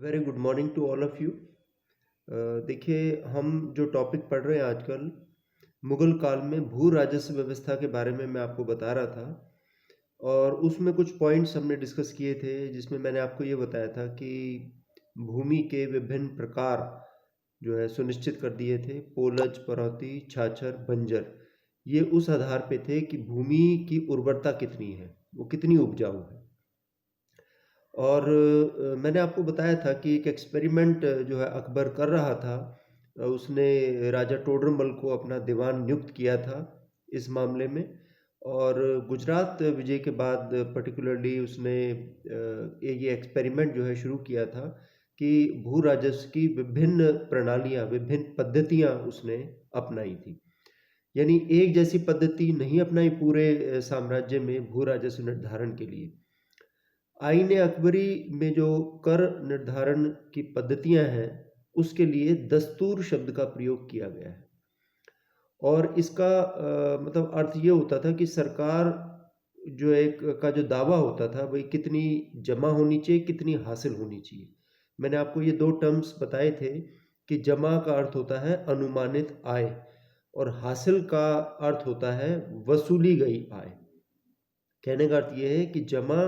Very good morning to all of you. देखिए, हम जो टॉपिक पढ़ रहे हैं आजकल, मुगल काल में भू राजस्व व्यवस्था के बारे में मैं आपको बता रहा था। और उसमें कुछ पॉइंट्स हमने डिस्कस किए थे, जिसमें मैंने आपको ये बताया था कि भूमि के विभिन्न प्रकार जो है सुनिश्चित कर दिए थे। पोलज, परौती, छाछर, बंजर। ये उस आधार पे थे कि भूमि की उर्वरता कितनी है, वो कितनी उपजाऊ है। और मैंने आपको बताया था कि एक एक्सपेरिमेंट जो है अकबर कर रहा था। उसने राजा टोडरमल को अपना दीवान नियुक्त किया था इस मामले में। और गुजरात विजय के बाद पर्टिकुलरली उसने ये एक्सपेरिमेंट जो है शुरू किया था कि भू राजस्व की विभिन्न प्रणालियाँ, विभिन्न पद्धतियाँ उसने अपनाई थी। यानी एक जैसी पद्धति नहीं अपनाई पूरे साम्राज्य में भू राजस्व निर्धारण के लिए। आईन अकबरी में जो कर निर्धारण की पद्धतियां हैं, उसके लिए दस्तूर शब्द का प्रयोग किया गया है। और इसका मतलब अर्थ ये होता था कि सरकार जो एक का जो दावा होता था, वही कितनी जमा होनी चाहिए, कितनी हासिल होनी चाहिए। मैंने आपको ये दो टर्म्स बताए थे कि जमा का अर्थ होता है अनुमानित आय, और हासिल का अर्थ होता है वसूली गई आय। कहने का अर्थ ये है कि जमा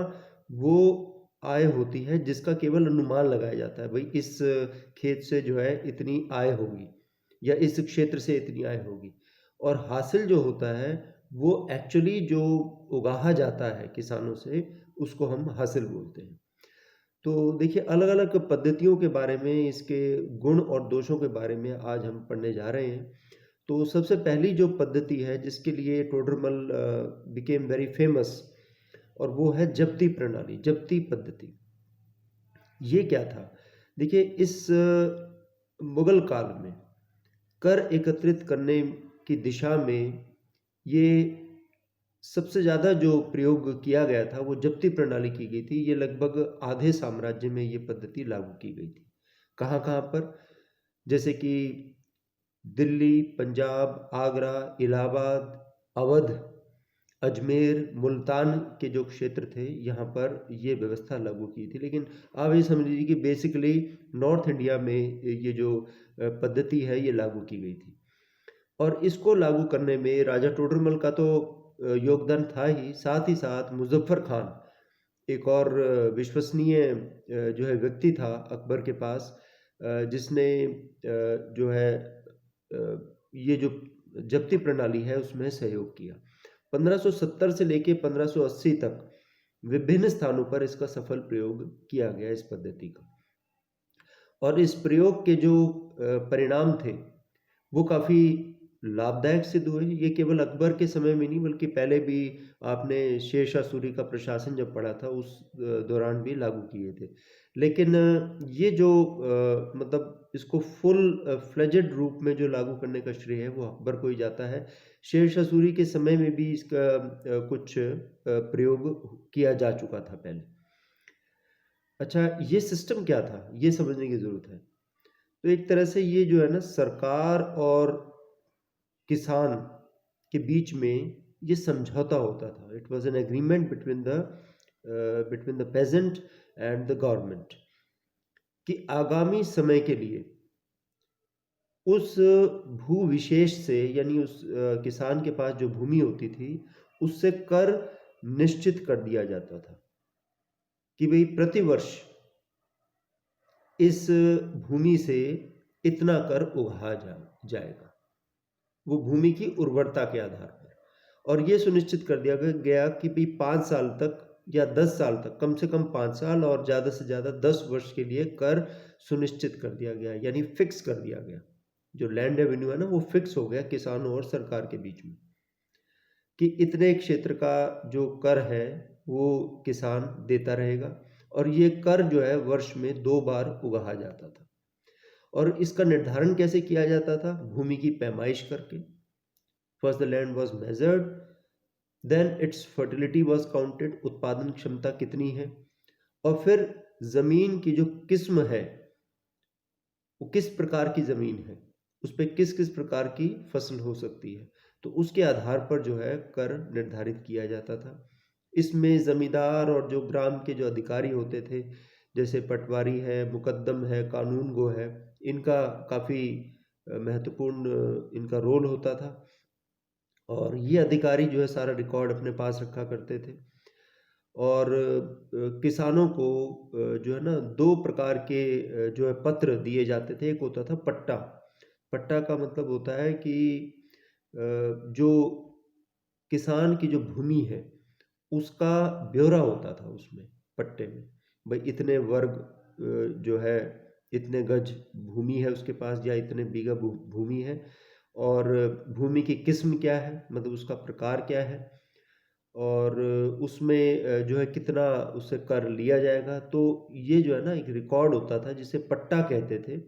वो आय होती है जिसका केवल अनुमान लगाया जाता है, भाई इस खेत से जो है इतनी आय होगी, या इस क्षेत्र से इतनी आय होगी। और हासिल जो होता है, वो एक्चुअली जो उगाहा जाता है किसानों से, उसको हम हासिल बोलते हैं। तो देखिए, अलग अलग पद्धतियों के बारे में, इसके गुण और दोषों के बारे में आज हम पढ़ने जा रहे हैं। तो सबसे पहली जो पद्धति है जिसके लिए टोडरमल बिकेम वेरी फेमस, और वो है जब्ती प्रणाली, जब्ती पद्धति। ये क्या था? देखिए, इस मुगल काल में कर एकत्रित करने की दिशा में ये सबसे ज़्यादा जो प्रयोग किया गया था, वो जब्ती प्रणाली की गई थी। ये लगभग आधे साम्राज्य में ये पद्धति लागू की गई थी। कहाँ कहाँ पर? जैसे कि दिल्ली, पंजाब, आगरा, इलाहाबाद, अवध, अजमेर, मुल्तान के जो क्षेत्र थे, यहाँ पर ये व्यवस्था लागू की थी। लेकिन आप ये समझ लीजिए कि बेसिकली नॉर्थ इंडिया में ये जो पद्धति है, ये लागू की गई थी। और इसको लागू करने में राजा टोडरमल का तो योगदान था ही, साथ ही साथ मुजफ्फर खान, एक और विश्वसनीय जो है व्यक्ति था अकबर के पास, जिसने जो है ये जो जब्ती प्रणाली है उसमें सहयोग किया। 1570 से लेके 1580 तक विभिन्न स्थानों पर इसका सफल प्रयोग किया गया, इस पद्धति का। और इस प्रयोग के जो परिणाम थे, वो काफ़ी लाभदायक सिद्ध हुए। ये केवल अकबर के समय में नहीं, बल्कि पहले भी आपने शेरशाह सूरी का प्रशासन जब पढ़ा था, उस दौरान भी लागू किए थे। लेकिन ये जो मतलब इसको फुल फ्लेजेड रूप में जो लागू करने का श्रेय है, वो अकबर को ही जाता है। शेरशाह सूरी के समय में भी इसका कुछ प्रयोग किया जा चुका था पहले। अच्छा, ये सिस्टम क्या था, ये समझने की ज़रूरत है। तो एक तरह से ये जो है ना, सरकार और किसान के बीच में ये समझौता होता था। It was an agreement between the peasant and the government, कि आगामी समय के लिए उस भू विशेष से, यानी उस किसान के पास जो भूमि होती थी, उससे कर निश्चित कर दिया जाता था कि भाई प्रतिवर्ष इस भूमि से इतना कर जाएगा, वो भूमि की उर्वरता के आधार पर। और ये सुनिश्चित कर दिया गया कि भाई 5 साल तक या 10 साल तक, कम से कम 5 साल और ज़्यादा से ज़्यादा 10 वर्ष के लिए कर सुनिश्चित कर दिया गया, यानी फिक्स कर दिया गया। जो लैंड रेवेन्यू है ना, वो फिक्स हो गया किसानों और सरकार के बीच में, कि इतने क्षेत्र का जो कर है वो किसान देता रहेगा। और ये कर जो है वर्ष में 2 बार उगाहा जाता था। और इसका निर्धारण कैसे किया जाता था? भूमि की पैमाइश करके। First the land was measured, then its fertility was counted, उत्पादन क्षमता कितनी है, और फिर जमीन की जो किस्म है, वो किस प्रकार की जमीन है, उस पर किस किस प्रकार की फसल हो सकती है, तो उसके आधार पर जो है कर निर्धारित किया जाता था। इसमें जमींदार और जो ग्राम के जो अधिकारी होते थे, जैसे पटवारी है, मुकद्दम है, कानून गो है, इनका काफ़ी महत्वपूर्ण इनका रोल होता था। और ये अधिकारी जो है सारा रिकॉर्ड अपने पास रखा करते थे। और किसानों को जो है ना 2 प्रकार के जो है पत्र दिए जाते थे। एक होता था पट्टा। पट्टा का मतलब होता है कि जो किसान की जो भूमि है, उसका ब्यौरा होता था उसमें, पट्टे में। भई इतने वर्ग जो है, इतने गज भूमि है उसके पास, या इतने बीघा भूमि है, और भूमि की किस्म क्या है, मतलब उसका प्रकार क्या है, और उसमें जो है कितना उससे कर लिया जाएगा। तो ये जो है ना एक रिकॉर्ड होता था जिसे पट्टा कहते थे।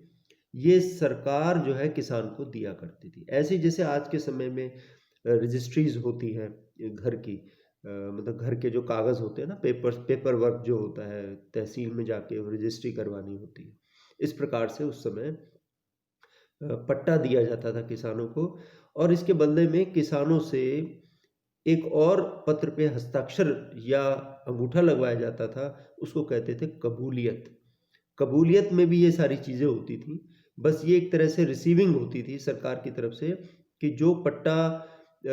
ये सरकार जो है किसान को दिया करती थी। ऐसे ही जैसे आज के समय में रजिस्ट्रीज होती हैं घर की, मतलब घर के जो कागज़ होते हैं ना, पेपर वर्क जो होता है, तहसील में जाके रजिस्ट्री करवानी होती है। इस प्रकार से उस समय पट्टा दिया जाता था किसानों को, और इसके बदले में किसानों से एक और पत्र पे हस्ताक्षर या अंगूठा लगवाया जाता था, उसको कहते थे कबूलियत। कबूलियत में भी ये सारी चीज़ें होती थी। बस ये एक तरह से रिसीविंग होती थी सरकार की तरफ से, कि जो पट्टा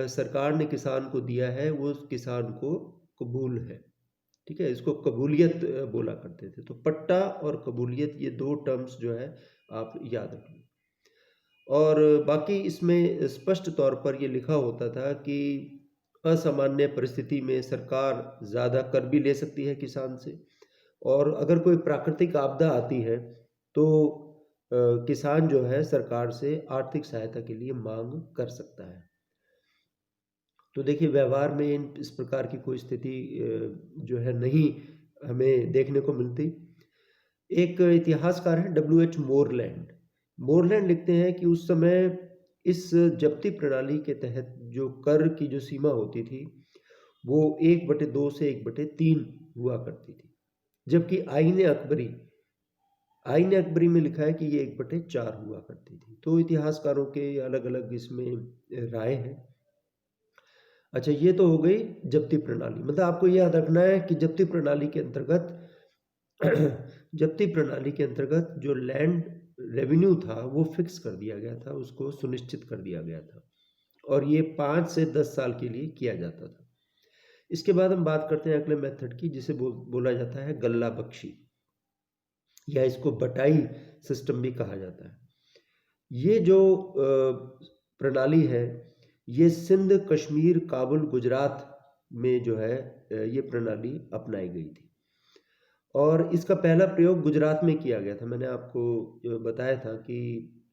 सरकार ने किसान को दिया है वो उस किसान को कबूल है। ठीक है, इसको कबूलियत बोला करते थे। तो पट्टा और कबूलियत, ये 2 टर्म्स जो है आप याद रखिए। और बाकी इसमें स्पष्ट तौर पर ये लिखा होता था कि असामान्य परिस्थिति में सरकार ज़्यादा कर भी ले सकती है किसान से, और अगर कोई प्राकृतिक आपदा आती है तो किसान जो है सरकार से आर्थिक सहायता के लिए मांग कर सकता है। तो देखिए, व्यवहार में इस प्रकार की कोई स्थिति जो है नहीं हमें देखने को मिलती। एक इतिहासकार हैं डब्ल्यू.एच. मोरलैंड। मोरलैंड लिखते हैं कि उस समय इस जब्ती प्रणाली के तहत जो कर की जो सीमा होती थी, वो 1/2 से 1/3 हुआ करती थी। जबकि आईन अकबरी में लिखा है कि ये 1/4 हुआ करती थी। तो इतिहासकारों के अलग-अलग इसमें राय हैं। अच्छा, ये तो हो गई जब्ती प्रणाली। मतलब आपको ये याद रखना है कि जब्ती प्रणाली के अंतर्गत जब्ती प्रणाली के अंतर्गत जो लैंड रेवेन्यू था वो फिक्स कर दिया गया था, उसको सुनिश्चित कर दिया गया था, और ये 5 से 10 साल के लिए किया जाता था। इसके बाद हम बात करते हैं अगले मेथड की, जिसे बोला जाता है गल्ला बख्शी, या इसको बटाई सिस्टम भी कहा जाता है। ये जो प्रणाली है, ये सिंध, कश्मीर, काबुल, गुजरात में जो है ये प्रणाली अपनाई गई थी, और इसका पहला प्रयोग गुजरात में किया गया था। मैंने आपको बताया था कि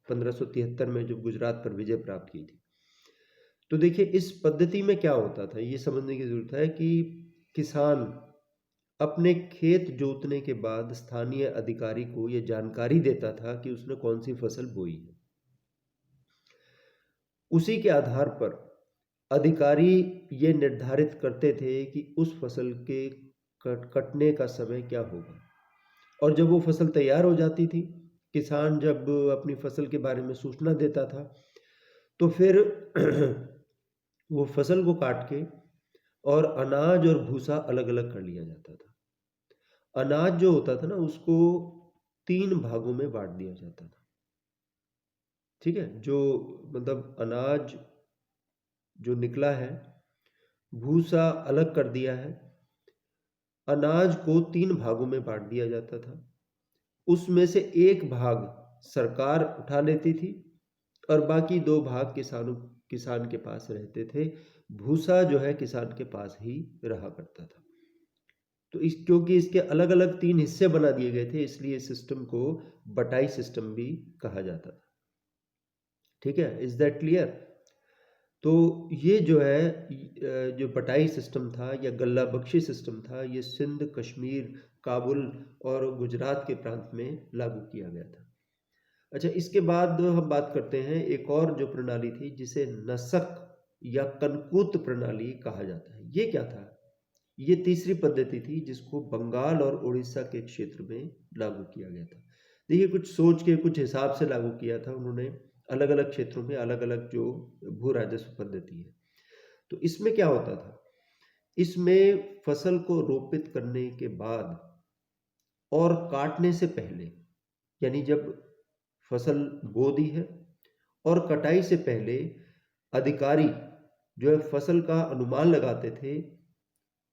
1573 में जब गुजरात पर विजय प्राप्त की थी। तो देखिए, इस पद्धति में क्या होता था, ये समझने की ज़रूरत है कि किसान अपने खेत जोतने के बाद स्थानीय अधिकारी को ये जानकारी देता था कि उसने कौन सी फसल बोई है। उसी के आधार पर अधिकारी ये निर्धारित करते थे कि उस फसल के कटने का समय क्या होगा। और जब वो फसल तैयार हो जाती थी, किसान जब अपनी फसल के बारे में सूचना देता था, तो फिर वो फसल को काट के और अनाज और भूसा अलग-अलग कर लिया जाता था। अनाज जो होता था ना, उसको 3 भागों में बाँट दिया जाता था। ठीक है? जो मतलब अनाज जो निकला है, भूसा अलग कर दिया है, अनाज को 3 भागों में बाँट दिया जाता था। उसमें से 1 भाग सरकार उठा लेती थी, और बाकी 2 भाग किसान के पास रहते थे। भूसा जो है किसान के पास ही रहा करता था। तो क्योंकि इसके अलग-अलग 3 हिस्से बना दिए गए थे, इसलिए इस सिस्टम को बटाई सिस्टम भी कहा जाता था। ठीक है? Is that clear? तो ये जो है जो बटाई सिस्टम था या गल्ला बख्शी सिस्टम था, ये सिंध, कश्मीर, काबुल और गुजरात के प्रांत में लागू किया गया था। अच्छा, इसके बाद हम बात करते हैं एक और जो प्रणाली थी, जिसे नसक या कनकूत प्रणाली कहा जाता है। ये क्या था? ये तीसरी पद्धति थी जिसको बंगाल और उड़ीसा के क्षेत्र में लागू किया गया था। देखिए, कुछ सोच के कुछ हिसाब से लागू किया था उन्होंने, अलग-अलग क्षेत्रों में अलग-अलग जो भू राजस्व पद्धति है। तो इसमें क्या होता था? इसमें फसल को रोपित करने के बाद और काटने से पहले, यानी जब फसल बो दी है और कटाई से पहले अधिकारी जो है फसल का अनुमान लगाते थे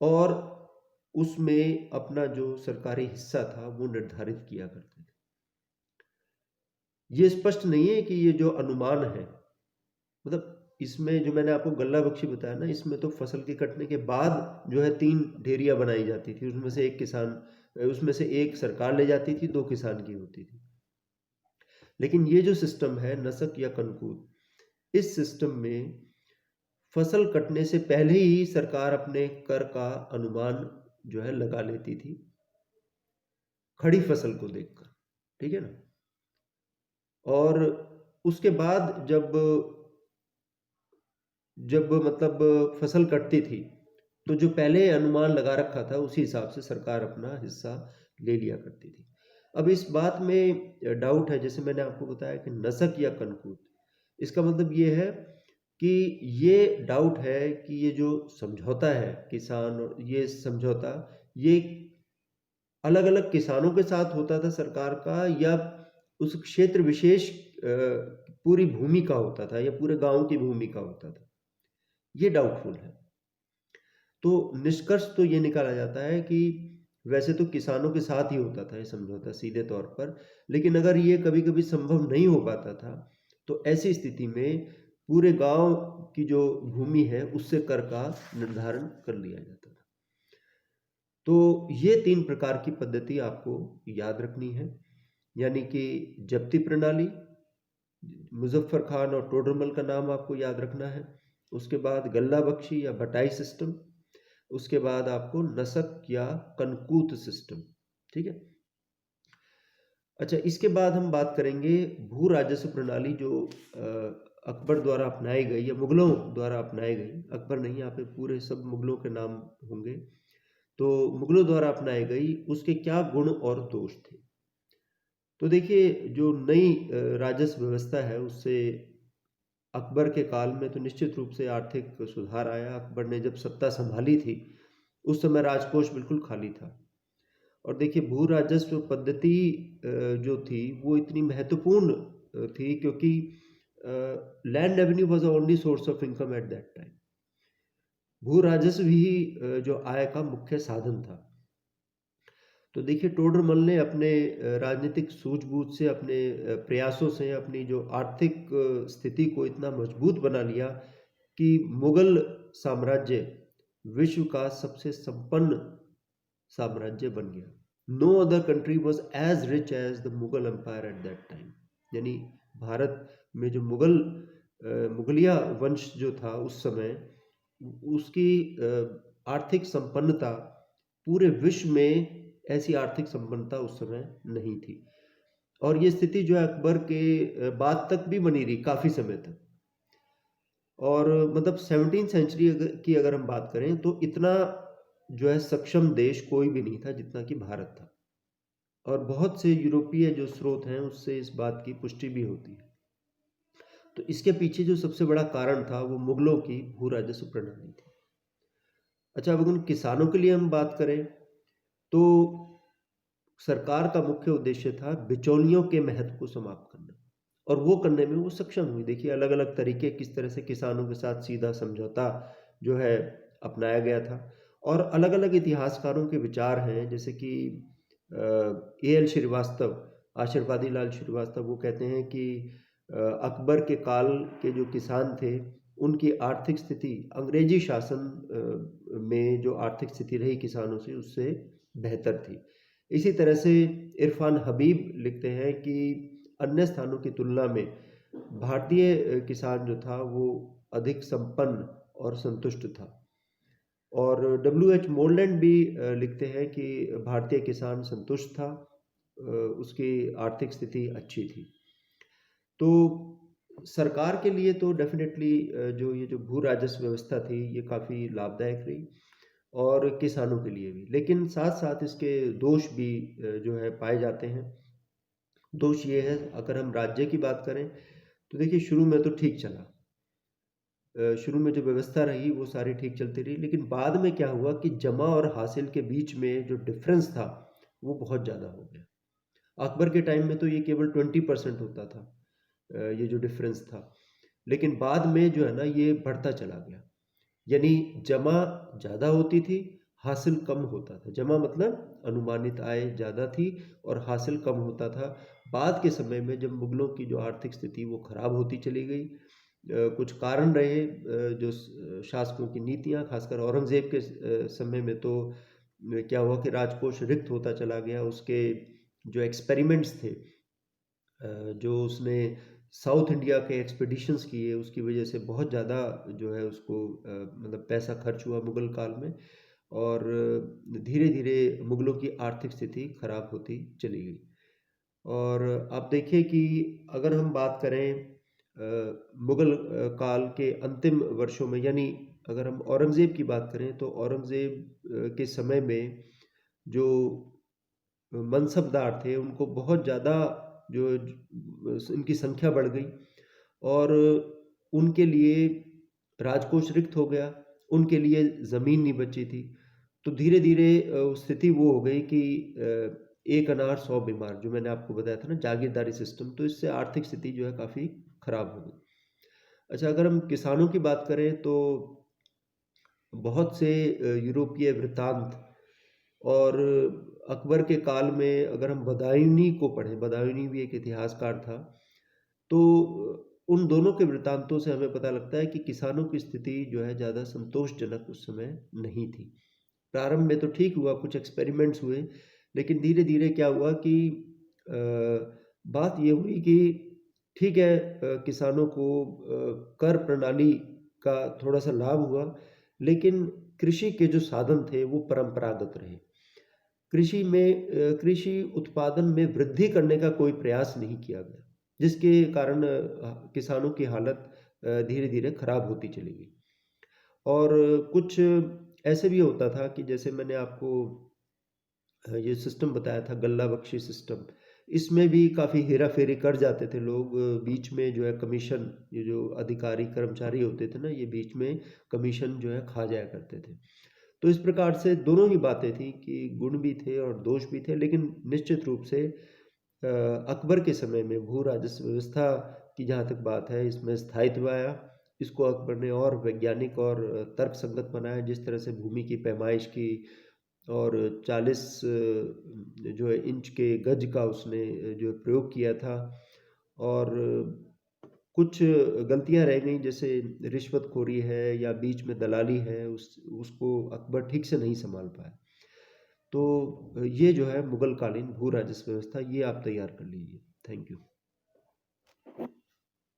और उसमें अपना जो सरकारी हिस्सा था वो निर्धारित किया करते थे। ये स्पष्ट नहीं है कि ये जो अनुमान है, मतलब इसमें जो मैंने आपको गल्ला बख्शी बताया ना, इसमें तो फसल के कटने के बाद जो है 3 ढेरियां बनाई जाती थी, उसमें से एक सरकार ले जाती थी, 2 किसान की होती थी। लेकिन ये जो सिस्टम है नसक या कनकूद, इस सिस्टम में फसल कटने से पहले ही सरकार अपने कर का अनुमान जो है लगा लेती थी, खड़ी फसल को देखकर, ठीक है ना। और उसके बाद जब जब मतलब फसल कटती थी, तो जो पहले अनुमान लगा रखा था उसी हिसाब से सरकार अपना हिस्सा ले लिया करती थी। अब इस बात में डाउट है, जैसे मैंने आपको बताया कि नसक या कनकूद, इसका मतलब ये है कि ये डाउट है कि ये जो समझौता है किसान, और ये समझौता ये अलग अलग किसानों के साथ होता था सरकार का, या उस क्षेत्र विशेष पूरी भूमि का होता था, या पूरे गांव की भूमि का होता था, ये डाउटफुल है। तो निष्कर्ष तो ये निकाला जाता है कि वैसे तो किसानों के साथ ही होता था ये समझौता सीधे तौर पर, लेकिन अगर ये कभी कभी संभव नहीं हो पाता था तो ऐसी स्थिति में पूरे गांव की जो भूमि है उससे कर का निर्धारण कर लिया जाता था। तो ये 3 प्रकार की पद्धति आपको याद रखनी है, यानी कि जब्ती प्रणाली, मुजफ्फर खान और टोडरमल का नाम आपको याद रखना है, उसके बाद गल्ला बख्शी या बटाई सिस्टम, उसके बाद आपको नसक या कनकूत सिस्टम, ठीक है। अच्छा, इसके बाद हम बात करेंगे भू राजस्व प्रणाली जो अकबर द्वारा अपनाई गई या मुगलों द्वारा अपनाई गई। अकबर नहीं, यहाँ पे पूरे सब मुगलों के नाम होंगे। तो मुगलों द्वारा अपनाई गई, उसके क्या गुण और दोष थे। तो देखिए, जो नई राजस्व व्यवस्था है उससे अकबर के काल में तो निश्चित रूप से आर्थिक सुधार आया। अकबर ने जब सत्ता संभाली थी उस समय राजकोष बिल्कुल खाली था। और देखिए, भू राजस्व पद्धति जो थी वो इतनी महत्वपूर्ण थी क्योंकि land revenue was only source of income eight that time. भू राजस्व ही जो आय का मुख्य साधन था। तो देखिए, टोडरमल ने अपने राजनीतिक सूझबूझ से, अपने प्रयासों से अपनी जो आर्थिक स्थिति को इतना मजबूत बना लिया कि मुगल साम्राज्य विश्व का सबसे संपन्न साम्राज्य बन गया। No other country was as rich as the Mughal empire at that time. यानी भारत में जो मुगलिया वंश जो था उस समय, उसकी आर्थिक संपन्नता पूरे विश्व में ऐसी आर्थिक संपन्नता उस समय नहीं थी। और ये स्थिति जो है अकबर के बाद तक भी बनी रही काफ़ी समय तक। और मतलब 17th सेंचुरी की अगर हम बात करें तो इतना जो है सक्षम देश कोई भी नहीं था जितना कि भारत था। और बहुत से यूरोपीय जो स्रोत हैं उससे इस बात की पुष्टि भी होती है। तो इसके पीछे जो सबसे बड़ा कारण था वो मुगलों की भू राजस्व प्रणाली थी। अच्छा, अब अगर किसानों के लिए हम बात करें तो सरकार का मुख्य उद्देश्य था बिचौलियों के महत्व को समाप्त करना, और वो करने में वो सक्षम हुई। देखिए, अलग अलग तरीके किस तरह से किसानों के साथ सीधा समझौता जो है अपनाया गया था। और अलग अलग इतिहासकारों के विचार हैं, जैसे कि A.L. श्रीवास्तव, आशीर्वादी लाल श्रीवास्तव, वो कहते हैं कि अकबर के काल के जो किसान थे उनकी आर्थिक स्थिति अंग्रेजी शासन में जो आर्थिक स्थिति रही किसानों से उससे बेहतर थी। इसी तरह से इरफान हबीब लिखते हैं कि अन्य स्थानों की तुलना में भारतीय किसान जो था वो अधिक संपन्न और संतुष्ट था। और W.H. मोरलैंड भी लिखते हैं कि भारतीय किसान संतुष्ट था, उसकी आर्थिक स्थिति अच्छी थी। तो सरकार के लिए तो डेफिनेटली जो ये जो भू राजस्व व्यवस्था थी ये काफ़ी लाभदायक रही, और किसानों के लिए भी। लेकिन साथ साथ इसके दोष भी जो है पाए जाते हैं। दोष ये है, अगर हम राज्य की बात करें तो देखिए, शुरू में तो ठीक चला, शुरू में जो व्यवस्था रही वो सारी ठीक चलती रही, लेकिन बाद में क्या हुआ कि जमा और हासिल के बीच में जो डिफरेंस था वो बहुत ज़्यादा हो गया। अकबर के टाइम में तो ये केवल 20% होता था, ये जो डिफरेंस था। लेकिन बाद में जो है ना ये बढ़ता चला गया। यानी जमा ज़्यादा होती थी, हासिल कम होता था। जमा मतलब अनुमानित आय ज़्यादा थी और हासिल कम होता था। बाद के समय में जब मुगलों की जो आर्थिक स्थिति वो खराब होती चली गई, कुछ कारण रहे, जो शासकों की नीतियां, खासकर औरंगजेब के समय में तो क्या हुआ कि राजकोष रिक्त होता चला गया। उसके जो एक्सपेरिमेंट्स थे, जो उसने साउथ इंडिया के एक्सपीडिशंस किए, उसकी वजह से बहुत ज़्यादा जो है उसको मतलब पैसा खर्च हुआ मुगल काल में। और धीरे धीरे मुगलों की आर्थिक स्थिति खराब होती चली गई। और आप देखिए कि अगर हम बात करें मुगल काल के अंतिम वर्षों में, यानी अगर हम औरंगज़ेब की बात करें तो औरंगज़ेब के समय में जो मनसबदार थे उनको बहुत ज़्यादा जो उनकी संख्या बढ़ गई और उनके लिए राजकोष रिक्त हो गया, उनके लिए ज़मीन नहीं बची थी। तो धीरे धीरे स्थिति वो हो गई कि एक अनार सौ बीमार, जो मैंने आपको बताया था ना, जागीरदारी सिस्टम। तो इससे आर्थिक स्थिति जो है काफ़ी खराब हो गई। अच्छा, अगर हम किसानों की बात करें तो बहुत से यूरोपीय वृत्तांत और अकबर के काल में अगर हम बदायूनी को पढ़ें, बदायूनी भी एक इतिहासकार था, तो उन दोनों के वृत्तांतों से हमें पता लगता है कि किसानों की स्थिति जो है ज़्यादा संतोषजनक उस समय नहीं थी। प्रारंभ में तो ठीक हुआ, कुछ एक्सपेरिमेंट्स हुए, लेकिन धीरे धीरे क्या हुआ कि अ, बात ये हुई कि ठीक है, किसानों को कर प्रणाली का थोड़ा सा लाभ हुआ, लेकिन कृषि के जो साधन थे वो परंपरागत रहे। कृषि में कृषि उत्पादन में वृद्धि करने का कोई प्रयास नहीं किया गया, जिसके कारण किसानों की हालत धीरे धीरे खराब होती चली गई। और कुछ ऐसे भी होता था कि जैसे मैंने आपको ये सिस्टम बताया था, गल्ला बख्शी सिस्टम। इसमें भी काफ़ी हेरा फेरी कर जाते थे लोग, बीच में जो है कमीशन, ये जो अधिकारी कर्मचारी होते थे ना, ये बीच में कमीशन जो है खा जाया करते थे। तो इस प्रकार से दोनों ही बातें थी कि गुण भी थे और दोष भी थे। लेकिन निश्चित रूप से अकबर के समय में भू राजस्व व्यवस्था की जहाँ तक बात है, इसमें स्थायित्व आया। इसको अकबर ने और वैज्ञानिक और तर्क संगत बनाया, जिस तरह से भूमि की पैमाइश की और 40 जो है इंच के गज का उसने जो है प्रयोग किया था। और कुछ गलतियां रह गई, जैसे रिश्वतखोरी है या बीच में दलाली है, उसको अकबर ठीक से नहीं संभाल पाया। तो ये जो है मुगल कालीन भू राजस्व व्यवस्था, ये आप तैयार कर लीजिए। Thank you.